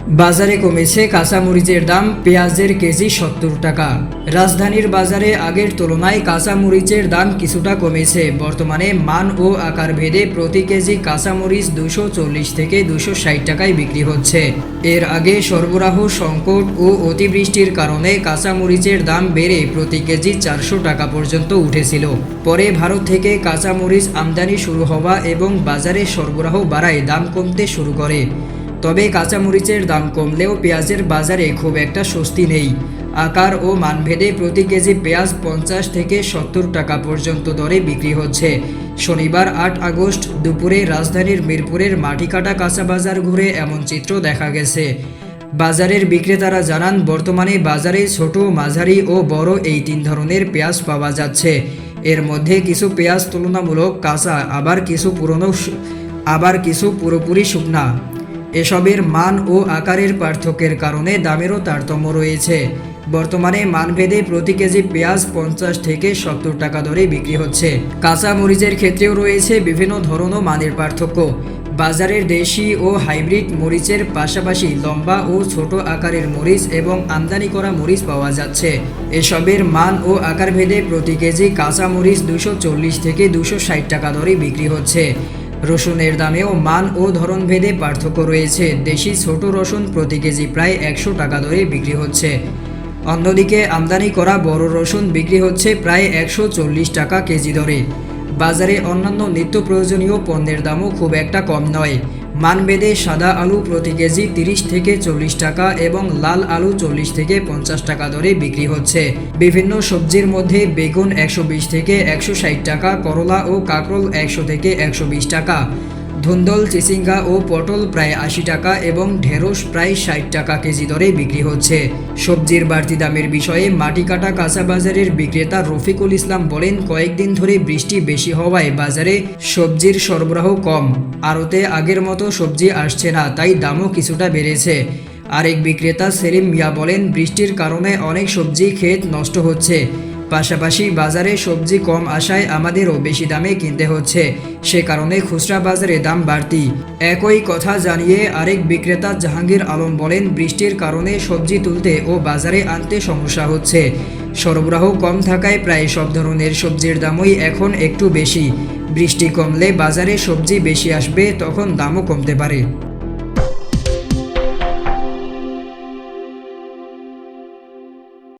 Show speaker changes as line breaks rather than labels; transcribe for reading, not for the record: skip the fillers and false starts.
বাজারে কমেছে কাঁচামরিচের দাম, পেঁয়াজের কেজি ৭০ টাকা। রাজধানীর বাজারে আগের তুলনায় কাঁচামরিচের দাম কিছুটা কমেছে। বর্তমানে মান ও আকার ভেদে প্রতি কেজি কাঁচামরিচ ২৪০ থেকে ২৬০ টাকায় বিক্রি হচ্ছে। এর আগে সরবরাহ সংকট ও অতিবৃষ্টির কারণে কাঁচামরিচের দাম বেড়ে প্রতি কেজি ৪০০ টাকা পর্যন্ত উঠেছিল। পরে ভারত থেকে কাঁচামরিচ আমদানি শুরু হওয়া এবং বাজারে সরবরাহ বাড়ায় দাম কমতে শুরু করে। তবে কাঁচামরিচের দাম কমলেও পেঁয়াজের বাজারে খুব একটা স্বস্তি নেই। আকার ও মানভেদে প্রতি কেজি পেঁয়াজ ৫০ থেকে ৭০ টাকা পর্যন্ত দরে বিক্রি হচ্ছে। শনিবার ৮ আগস্ট দুপুরে রাজধানীর মিরপুরের মাটিকাটা কাঁচা বাজার ঘুরে এমন চিত্র দেখা গেছে। বাজারের বিক্রেতারা জানান, বর্তমানে বাজারে ছোট, মাঝারি ও বড় এই ৩ ধরনের পেঁয়াজ পাওয়া যাচ্ছে। এর মধ্যে কিছু পেঁয়াজ তুলনামূলক কাঁচা, আবার কিছু পুরোপুরি শুকনা। এসবের মান ও আকারের পার্থক্যের কারণে দামেরও তারতম্য রয়েছে। বর্তমানে মানভেদে প্রতি কেজি পেঁয়াজ ৫০ থেকে ৭০ টাকা দরে বিক্রি হচ্ছে। কাঁচা মরিচের ক্ষেত্রেও রয়েছে বিভিন্ন ধরন ও মানের পার্থক্য। বাজারের দেশি ও হাইব্রিড মরিচের পাশাপাশি লম্বা ও ছোট আকারের মরিচ এবং আমদানি করা মরিচ পাওয়া যাচ্ছে। এসবের মান ও আকার ভেদে প্রতি কেজি কাঁচা মরিচ ২৪০ থেকে ২৬০ টাকা দরে বিক্রি হচ্ছে। রসুনের দামেও মান ও ধরন ভেদে পার্থক্য রয়েছে। দেশি ছোট রসুন প্রতি কেজি প্রায় ১০০ টাকা দরে বিক্রি হচ্ছে। অন্যদিকে আমদানি করা বড় রসুন বিক্রি হচ্ছে প্রায় ১৪০ টাকা কেজি দরে। বাজারে অন্যান্য নিত্য প্রয়োজনীয় পণ্যের দামও খুব একটা কম নয়। মানভেদে সাদা আলু প্রতি কেজি ৩০ থেকে ৪০ টাকা এবং লাল আলু ৪০ থেকে ৫০ টাকা দরে বিক্রি হচ্ছে। বিভিন্ন সবজির মধ্যে বেগুন ১২০ থেকে ১৬০ টাকা, করলা ও কাঁকরোল ১০০ থেকে ১২০ টাকা, ধুন্দল, চিচিঙ্গা ও পটল প্রায় ৮০ টাকা এবং ঢেঁড়স প্রায় ৬০ টাকা কেজি দরে বিক্রি হচ্ছে। সবজির বাড়তি দামের বিষয়ে মাটিকাটা কাঁচা বাজারের বিক্রেতা রফিকুল ইসলাম বলেন, কয়েকদিন ধরে বৃষ্টি বেশি হওয়ায় বাজারে সবজির সরবরাহ কম। আড়তে আগের মতো সবজি আসছে না, তাই দামও কিছুটা বেড়েছে। আরেক বিক্রেতা সেলিম মিয়া বলেন, বৃষ্টির কারণে অনেক সবজি ক্ষেত নষ্ট হচ্ছে। পাশাপাশি বাজারে সবজি কম আসায় আমাদেরও বেশি দামে কিনতে হচ্ছে, সে কারণে খুচরা বাজারে দাম বাড়তি। একই কথা জানিয়ে আরেক বিক্রেতা জাহাঙ্গীর আলম বলেন, বৃষ্টির কারণে সবজি তুলতে ও বাজারে আনতে সমস্যা হচ্ছে। সরবরাহ কম থাকায় প্রায় সব ধরনের সবজির দামই এখন একটু বেশি। বৃষ্টি কমলে বাজারে সবজি বেশি আসবে, তখন দামও কমতে পারে।